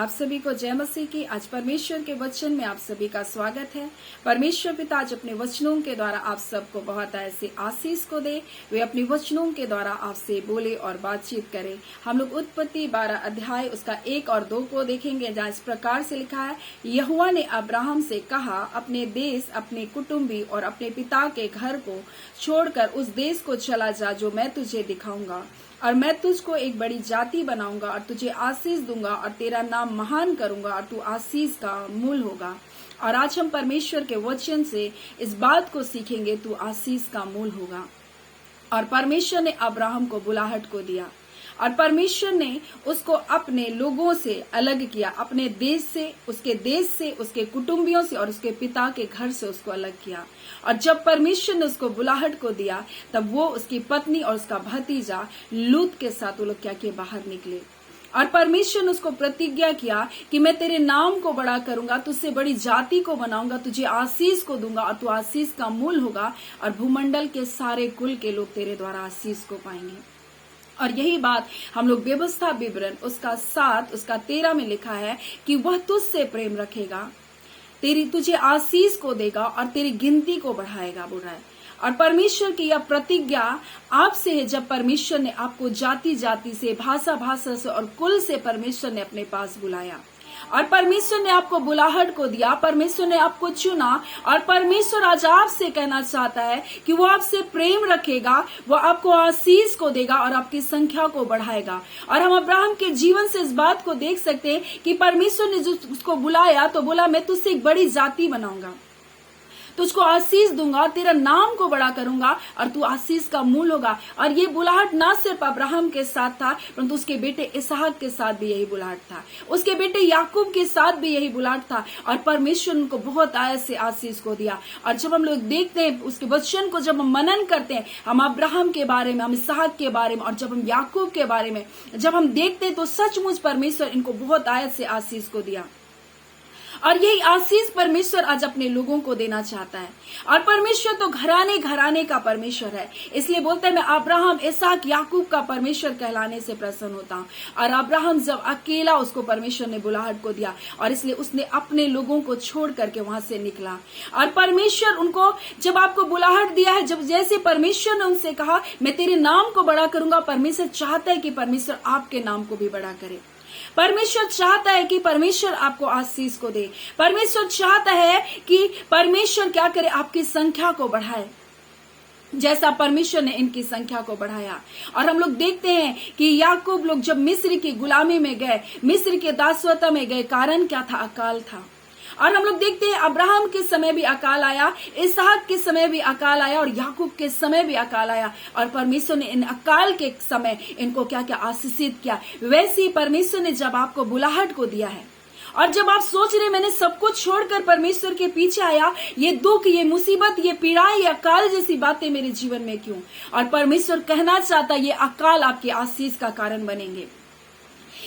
आप सभी को जय मसीह की। आज परमेश्वर के वचन में आप सभी का स्वागत है। परमेश्वर पिता आज अपने वचनों के द्वारा आप सबको बहुत ऐसे आशीष को दे। वे अपने वचनों के द्वारा आपसे बोले और बातचीत करे। हम लोग उत्पत्ति 12 अध्याय उसका 1 और 2 को देखेंगे, जहाँ इस प्रकार से लिखा है, यहोवा ने अब्राहम से कहा, अपने देश, अपने कुटुंबी और अपने पिता के घर को छोड़कर उस देश को चला जा जो मैं तुझे दिखाऊंगा, और मैं तुझको एक बड़ी जाति बनाऊंगा और तुझे आशीष दूंगा और तेरा नाम महान करूंगा और तू आशीष का मूल होगा। और आज हम परमेश्वर के वचन से इस बात को सीखेंगे, तू आशीष का मूल होगा। और परमेश्वर ने अब्राहम को बुलाहट को दिया और परमेश्वर ने उसको अपने लोगों से अलग किया, अपने देश से, उसके कुटुंबियों से और उसके पिता के घर से उसको अलग किया। और जब परमेश्वर ने उसको बुलाहट को दिया, तब वो उसकी पत्नी और उसका भतीजा लूत के साथ वो लोग क्या किए, बाहर निकले। और परमेश्वर ने उसको प्रतिज्ञा किया कि मैं तेरे नाम को बड़ा करूंगा, तुझसे बड़ी जाति को बनाऊंगा, तुझे आशीष को दूंगा और तू आशीष का मूल होगा, और भूमंडल के सारे कुल के लोग तेरे द्वारा आशीष को पाएंगे। और यही बात हम लोग व्यवस्था विवरण उसका 7 उसका 13 में लिखा है कि वह तुझसे प्रेम रखेगा, तुझे आशीष को देगा और तेरी गिनती को बढ़ाएगा, बोल रहा है। और परमेश्वर की यह प्रतिज्ञा आपसे है, जब परमेश्वर ने आपको जाति जाति से, भाषा भाषा से और कुल से परमेश्वर ने अपने पास बुलाया। और परमेश्वर ने आपको बुलाहट को दिया, परमेश्वर ने आपको चुना। और परमेश्वर आज आपसे कहना चाहता है कि वो आपसे प्रेम रखेगा, वो आपको आशीष को देगा और आपकी संख्या को बढ़ाएगा। और हम अब्राहम के जीवन से इस बात को देख सकते हैं कि परमेश्वर ने जो उसको बुलाया तो बोला, मैं तुझसे एक बड़ी जाति बनाऊंगा, तुझको आशीष दूंगा, तेरा नाम को बड़ा करूंगा और तू आशीष का मूल होगा। और ये बुलाहट ना सिर्फ अब्राहम के साथ था, परंतु उसके बेटे इसहाक के साथ भी यही बुलाहट था, उसके बेटे याकूब के साथ भी यही बुलाहट था। और परमेश्वर उनको बहुत आयत से आशीष को दिया। और जब हम लोग देखते हैं उसके वचन को, जब हम मनन करते हैं, हम अब्राहम के बारे में, हम इसहाक के बारे में और जब हम याकूब के बारे में जब हम देखते हैं, तो सचमुच परमेश्वर इनको बहुत आयत से आशीष को दिया। और यही आशीष परमेश्वर आज अपने लोगों को देना चाहता है। और परमेश्वर तो घराने घराने का परमेश्वर है, इसलिए बोलते हैं, मैं अब्राहम, इसहाक, याकूब का परमेश्वर कहलाने से प्रसन्न होता हूं। और अब्राहम जब अकेला, उसको परमेश्वर ने बुलाहट को दिया और इसलिए उसने अपने लोगों को छोड़ करके वहां से निकला। और परमेश्वर उनको जब आपको बुलाहट दिया है, जब जैसे परमेश्वर ने उनसे कहा, मैं तेरे नाम को बड़ा करूंगा, परमेश्वर चाहता है कि परमेश्वर आपके नाम को भी बड़ा करे। परमेश्वर चाहता है कि परमेश्वर आपको आशीष को दे। परमेश्वर चाहता है कि परमेश्वर क्या करे, आपकी संख्या को बढ़ाए, जैसा परमेश्वर ने इनकी संख्या को बढ़ाया। और हम लोग देखते हैं कि याकूब लोग जब मिस्र की गुलामी में गए, मिस्र के दासत्व में गए, कारण क्या था, अकाल था। और हम लोग देखते हैं अब्राहम के समय भी अकाल आया, इसहाक के समय भी अकाल आया और याकूब के समय भी अकाल आया। और परमेश्वर ने इन अकाल के समय इनको क्या क्या आशीषित किया। वैसे ही परमेश्वर ने जब आपको बुलाहट को दिया है और जब आप सोच रहे मैंने सब कुछ छोड़कर परमेश्वर के पीछे आया, ये दुख, ये मुसीबत, ये पीड़ा, ये अकाल जैसी बातें मेरे जीवन में क्यों, और परमेश्वर कहना चाहता ये अकाल आपके आशीष का कारण बनेंगे,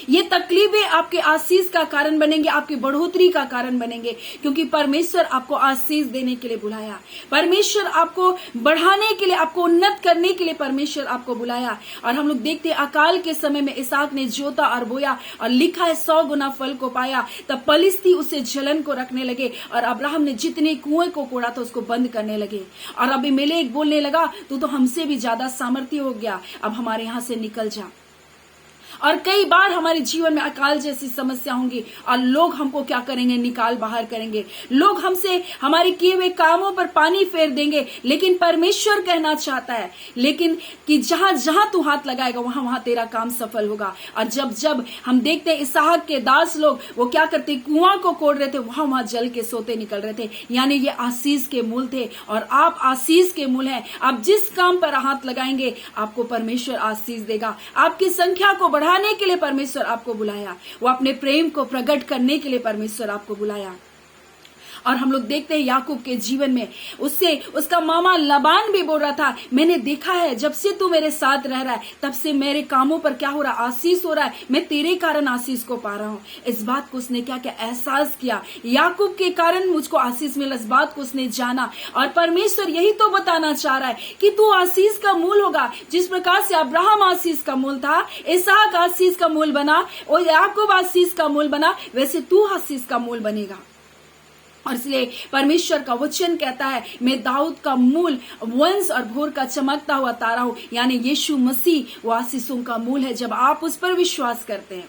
ये तकलीफें आपके आशीष का कारण बनेंगे, आपकी बढ़ोतरी का कारण बनेंगे, क्योंकि परमेश्वर आपको आशीष देने के लिए बुलाया, परमेश्वर आपको बढ़ाने के लिए, आपको उन्नत करने के लिए परमेश्वर आपको बुलाया। और हम लोग देखते हैं अकाल के समय में इसहाक ने जोता और बोया और लिखा है 100 गुना फल को पाया। तब पलिश्ती उसे जलन को रखने लगे और अब्राहम ने जितने कुएं को कोड़ा था उसको बंद करने लगे। और अबीमेलेक बोलने लगा, तू तो हमसे भी ज्यादा सामर्थ्य हो गया, अब हमारे यहाँ से निकल जा। और कई बार हमारे जीवन में अकाल जैसी समस्या होंगी और लोग हमको क्या करेंगे, निकाल बाहर करेंगे, लोग हमसे हमारे किए हुए कामों पर पानी फेर देंगे। लेकिन परमेश्वर कहना चाहता है, लेकिन कि जहां जहां तू हाथ लगाएगा वहां वहां तेरा काम सफल होगा। और जब जब हम देखते हैं इसहाक के दास लोग वो क्या करते, कुआं को कोड़ रहे थे, वहां वहां जल के सोते निकल रहे थे, यानी ये आशीष के मूल थे। और आप आशीष के मूल हैं। आप जिस काम पर हाथ लगाएंगे आपको परमेश्वर आशीष देगा। आपकी संख्या को बढ़ाने के लिए परमेश्वर आपको बुलाया, वो अपने प्रेम को प्रकट करने के लिए परमेश्वर आपको बुलाया। और हम लोग देखते हैं याकूब के जीवन में उससे उसका मामा लबान भी बोल रहा था, मैंने देखा है जब से तू मेरे साथ रह रहा है तब से मेरे कामों पर क्या हो रहा है, आशीष हो रहा है, मैं तेरे कारण आशीष को पा रहा हूं। इस बात को उसने क्या क्या एहसास किया, याकूब के कारण मुझको आशीष मिला, इस बात को उसने जाना। और परमेश्वर यही तो बताना चाह रहा है कि तू आशीष का मूल होगा। जिस प्रकार से अब्राहम आशीष का मूल था, इसहाक आशीष का मूल बना और याकूब आशीष का मूल बना, वैसे तू आशीष का मूल बनेगा। और इसलिए परमेश्वर का वचन कहता है, मैं दाऊद का मूल वंश और भोर का चमकता हुआ तारा हूं, यानी यीशु मसीह वो आशीषों का मूल है। जब आप उस पर विश्वास करते हैं,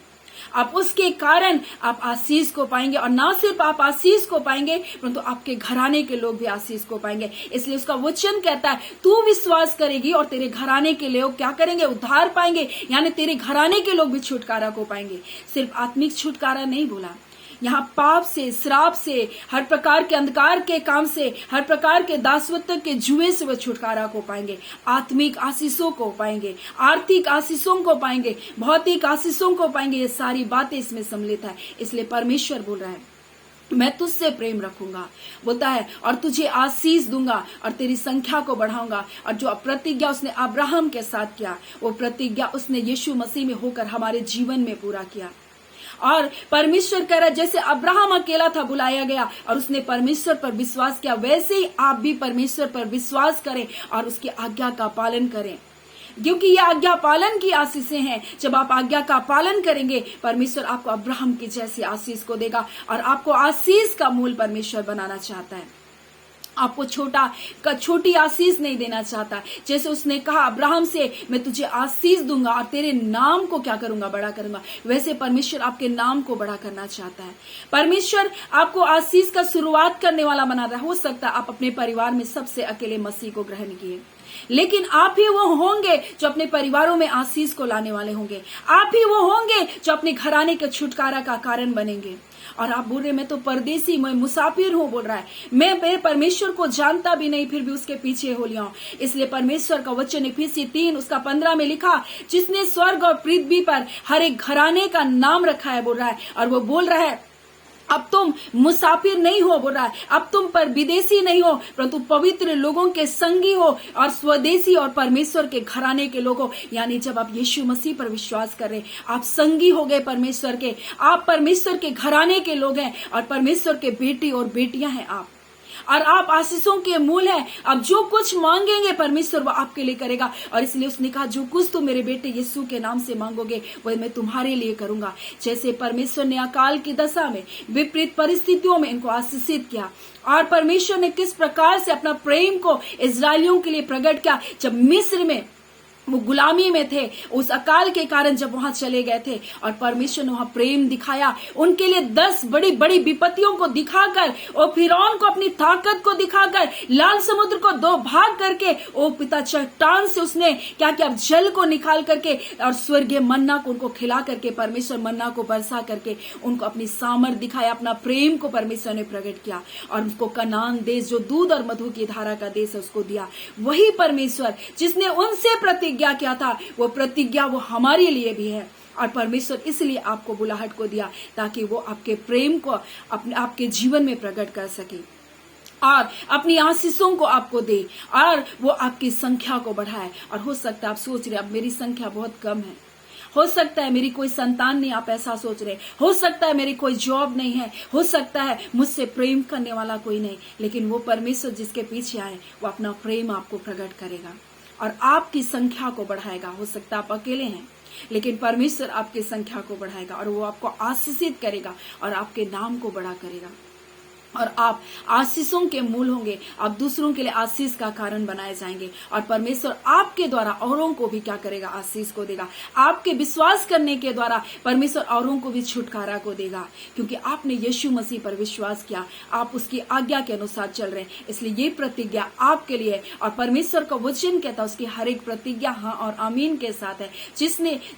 आप उसके कारण आप आशीष को पाएंगे। और ना सिर्फ आप आशीष को पाएंगे परंतु आपके घराने के लोग भी आशीष को पाएंगे। इसलिए उसका वचन कहता है, तू विश्वास करेगी और तेरे घराने के लोग क्या करेंगे, उद्धार पाएंगे, यानी तेरे घराने के लोग भी छुटकारा को पाएंगे। सिर्फ आत्मिक छुटकारा नहीं बोला, यहाँ पाप से, श्राप से, हर प्रकार के अंधकार के काम से, हर प्रकार के दासत्व के जुए से वो छुटकारा को पाएंगे, आत्मिक आशीषों को पाएंगे, आर्थिक आशीषों को पाएंगे, भौतिक आशीषों को पाएंगे। ये सारी बातें इसमें सम्मिलित है। इसलिए परमेश्वर बोल रहा है, मैं तुझसे प्रेम रखूंगा, बोलता है, और तुझे आशीष दूंगा और तेरी संख्या को बढ़ाऊंगा। और जो प्रतिज्ञा उसने अब्राहम के साथ किया, वो प्रतिज्ञा उसने यीशु मसीह में होकर हमारे जीवन में पूरा किया। और परमेश्वर कह रहा है, जैसे अब्राहम अकेला था, बुलाया गया और उसने परमेश्वर पर विश्वास किया, वैसे ही आप भी परमेश्वर पर विश्वास करें और उसकी आज्ञा का पालन करें, क्योंकि ये आज्ञा पालन की आशीषें हैं। जब आप आज्ञा का पालन करेंगे, परमेश्वर आपको अब्राहम की जैसी आशीष को देगा और आपको आशीष का मूल परमेश्वर बनाना चाहता है। आपको छोटी आशीष नहीं देना चाहता। जैसे उसने कहा अब्राहम से, मैं तुझे आशीष दूंगा और तेरे नाम को क्या करूंगा, बड़ा करूंगा, वैसे परमेश्वर आपके नाम को बड़ा करना चाहता है। परमेश्वर आपको आशीष का शुरुआत करने वाला बना रहा है। हो सकता है आप अपने परिवार में सबसे अकेले मसीह को ग्रहण किए, लेकिन आप ही वो होंगे जो अपने परिवारों में आशीष को लाने वाले होंगे। आप ही वो होंगे जो अपने घराने के छुटकारा का कारण बनेंगे। और आप बोल रहे, मैं तो परदेसी, मैं मुसाफिर हूं, बोल रहा है, मैं मेरे परमेश्वर को जानता भी नहीं, फिर भी उसके पीछे हो लिया हूं। इसलिए परमेश्वर का वचन इफिसी 3 उसका 15 में लिखा, जिसने स्वर्ग और पृथ्वी पर हर एक घराने का नाम रखा है, बोल रहा है। और वो बोल रहा है, अब तुम मुसाफिर नहीं हो, बोल रहा है, अब तुम पर विदेशी नहीं हो, परंतु पवित्र लोगों के संगी हो और स्वदेशी और परमेश्वर के घराने के लोग हो। यानी जब आप यीशु मसीह पर विश्वास कर रहे, आप संगी हो गए परमेश्वर के, आप परमेश्वर के घराने के लोग हैं और परमेश्वर के बेटी और बेटियां हैं आप, और आप आशीषों के मूल हैं। अब जो कुछ मांगेंगे परमेश्वर वो आपके लिए करेगा। और इसलिए उसने कहा, जो कुछ तुम मेरे बेटे यीशु के नाम से मांगोगे वही मैं तुम्हारे लिए करूंगा। जैसे परमेश्वर ने अकाल की दशा में, विपरीत परिस्थितियों में इनको आशीषित किया, और परमेश्वर ने किस प्रकार से अपना प्रेम को इजरायलियों के लिए प्रकट किया। जब मिस्र में वो गुलामी में थे, उस अकाल के कारण जब वहां चले गए थे, और परमेश्वर ने वहां प्रेम दिखाया, उनके लिए 10 बड़ी बड़ी विपत्तियों को दिखाकर और फिरौन को अपनी ताकत को दिखाकर, लाल समुद्र को 2 भाग करके, ओ पिता चट्टान से उसने क्या किया, जल को निकाल करके और स्वर्गीय मन्ना को उनको खिला करके, परमेश्वर मन्ना को बरसा करके उनको अपनी सामर्थ दिखाया, अपना प्रेम को परमेश्वर ने प्रकट किया और उसको कनान देश, जो दूध और मधु की धारा का देश है, उसको दिया। वही परमेश्वर जिसने उनसे प्रतिज्ञा किया था, वो प्रतिज्ञा वो हमारे लिए भी है। और परमेश्वर इसलिए आपको बुलाहट को दिया ताकि वो आपके प्रेम को आपके जीवन में प्रकट कर सके और अपनी आशीषों को आपको दे और वो आपकी संख्या को बढ़ाए। और हो सकता है आप सोच रहे, अब मेरी संख्या बहुत कम है, हो सकता है मेरी कोई संतान नहीं, आप ऐसा सोच रहे, हो सकता है मेरी कोई जॉब नहीं है, हो सकता है मुझसे प्रेम करने वाला कोई नहीं, लेकिन वो परमेश्वर जिसके पीछे आए वो अपना प्रेम आपको प्रकट करेगा और आपकी संख्या को बढ़ाएगा। हो सकता है आप अकेले हैं, लेकिन परमेश्वर आपकी संख्या को बढ़ाएगा और वो आपको आशीषित करेगा और आपके नाम को बड़ा करेगा। और आप आशीषों के मूल होंगे, आप दूसरों के लिए आशीष का कारण बनाए जाएंगे और परमेश्वर आपके द्वारा औरों को भी क्या करेगा, आशीष को देगा। आपके विश्वास करने के द्वारा परमेश्वर औरों को भी छुटकारा को देगा, क्योंकि आपने यीशु मसीह पर विश्वास किया, आप उसकी आज्ञा के अनुसार चल रहे हैं। इसलिए ये प्रतिज्ञा आपके लिए, और परमेश्वर का वचन कहता है उसकी हर एक प्रतिज्ञा हाँ और आमीन के साथ है।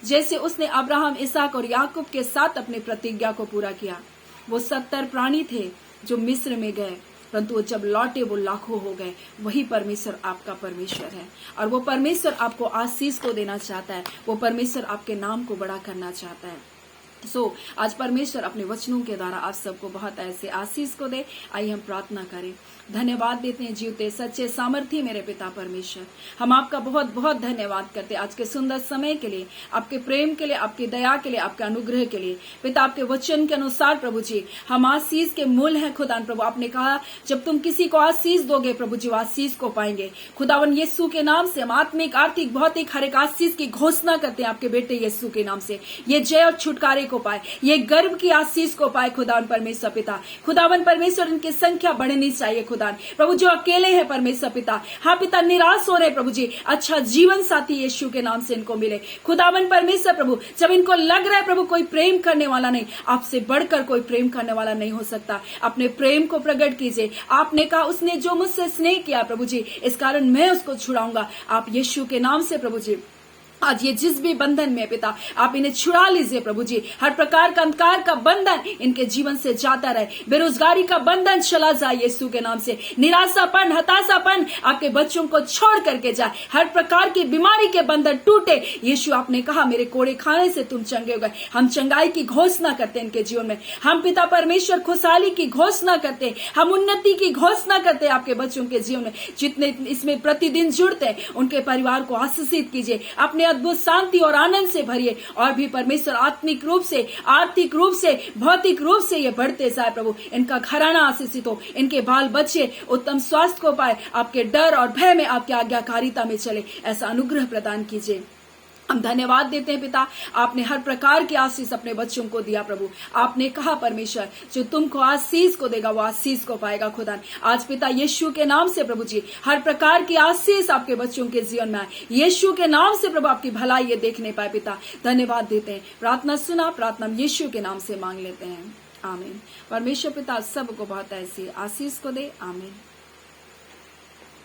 जैसे उसने अब्राहम, इसहाक और याकूब के साथ अपनी प्रतिज्ञा को पूरा किया। वो 70 प्राणी थे जो मिस्र में गए, परंतु वो जब लौटे वो लाखों हो गए। वही परमेश्वर आपका परमेश्वर है और वो परमेश्वर आपको आशीष को देना चाहता है, वो परमेश्वर आपके नाम को बड़ा करना चाहता है। आज परमेश्वर अपने वचनों के द्वारा आप सबको बहुत ऐसे आशीष को दे। आइए हम प्रार्थना करें। धन्यवाद देते हैं जीवते सच्चे सामर्थी मेरे पिता परमेश्वर, हम आपका बहुत बहुत धन्यवाद करते हैं आज के सुंदर समय के लिए, आपके प्रेम के लिए, आपकी दया के लिए, आपके अनुग्रह के लिए। पिता आपके वचन के अनुसार प्रभु जी हम आशीष के मूल हैं खुदान प्रभु। आपने कहा जब तुम किसी को आशीष दोगे प्रभु जी वो आशीष को पाएंगे। खुदावन यीशु के नाम से हम आत्मिक आर्थिक भौतिक हर एक आशीष की घोषणा करते हैं आपके बेटे यीशु के नाम से। ये जय और छुटकारे को पाए, ये गर्व की आशीष को पाए खुदावन परमेश्वर पिता। खुदावन परमेश्वर इनकी संख्या बढ़नी चाहिए खुदावन प्रभु। जो अकेले हैं परमेश्वर पिता, हाँ पिता निराश हो रहे प्रभु जी, अच्छा जीवन साथी यीशु के नाम से इनको मिले खुदावन परमेश्वर प्रभु। जब इनको लग रहा है प्रभु कोई प्रेम करने वाला नहीं, आपसे बढ़कर कोई प्रेम करने वाला नहीं हो सकता, अपने प्रेम को प्रकट कीजिए। आपने कहा उसने जो मुझसे स्नेह किया प्रभु जी इस कारण मैं उसको छुड़ाऊंगा। आप यीशु के नाम से प्रभु जी आज ये जिस भी बंधन में पिता आप इन्हें छुड़ा लीजिए प्रभु जी। हर प्रकार का अंधकार का बंधन इनके जीवन से जाता रहे, बेरोजगारी का बंधन चला जाए यीशु के नाम से। निराशापन हताशापन आपके बच्चों को छोड़ करके जाए, हर प्रकार की बीमारी के बंधन टूटे। यीशु आपने कहा मेरे कोड़े खाने से तुम चंगे हो गए। हम चंगाई की घोषणा करते हैं इनके जीवन में। हम पिता परमेश्वर खुशहाली की घोषणा करते हैं, हम उन्नति की घोषणा करते हैं आपके बच्चों के जीवन में। जितने इसमें प्रतिदिन जुड़ते हैं उनके परिवार को आशीषित कीजिए, अपने अद्भुत शांति और आनंद से भरिए। और भी परमेश्वर आत्मिक रूप से आर्थिक रूप से भौतिक रूप से ये बढ़ते जाए प्रभु। इनका घराना आशीषित हो, इनके बाल बच्चे उत्तम स्वास्थ्य को पाए, आपके डर और भय में आपकी आज्ञाकारिता में चले, ऐसा अनुग्रह प्रदान कीजिए। हम धन्यवाद देते हैं पिता, आपने हर प्रकार की आशीष अपने बच्चों को दिया प्रभु। आपने कहा परमेश्वर जो तुमको आशीष को देगा वो आशीष को पाएगा खुदा। आज पिता यीशु के नाम से प्रभु जी हर प्रकार की आशीष आपके बच्चों के जीवन में आए, यीशु के नाम से प्रभु आपकी भलाई ये देखने पाए पिता। धन्यवाद देते हैं, प्रार्थना सुना, प्रार्थना यीशु के नाम से मांग लेते हैं, आमीन। परमेश्वर पिता सबको बहुत ऐसी आशीष को दे, आमीन।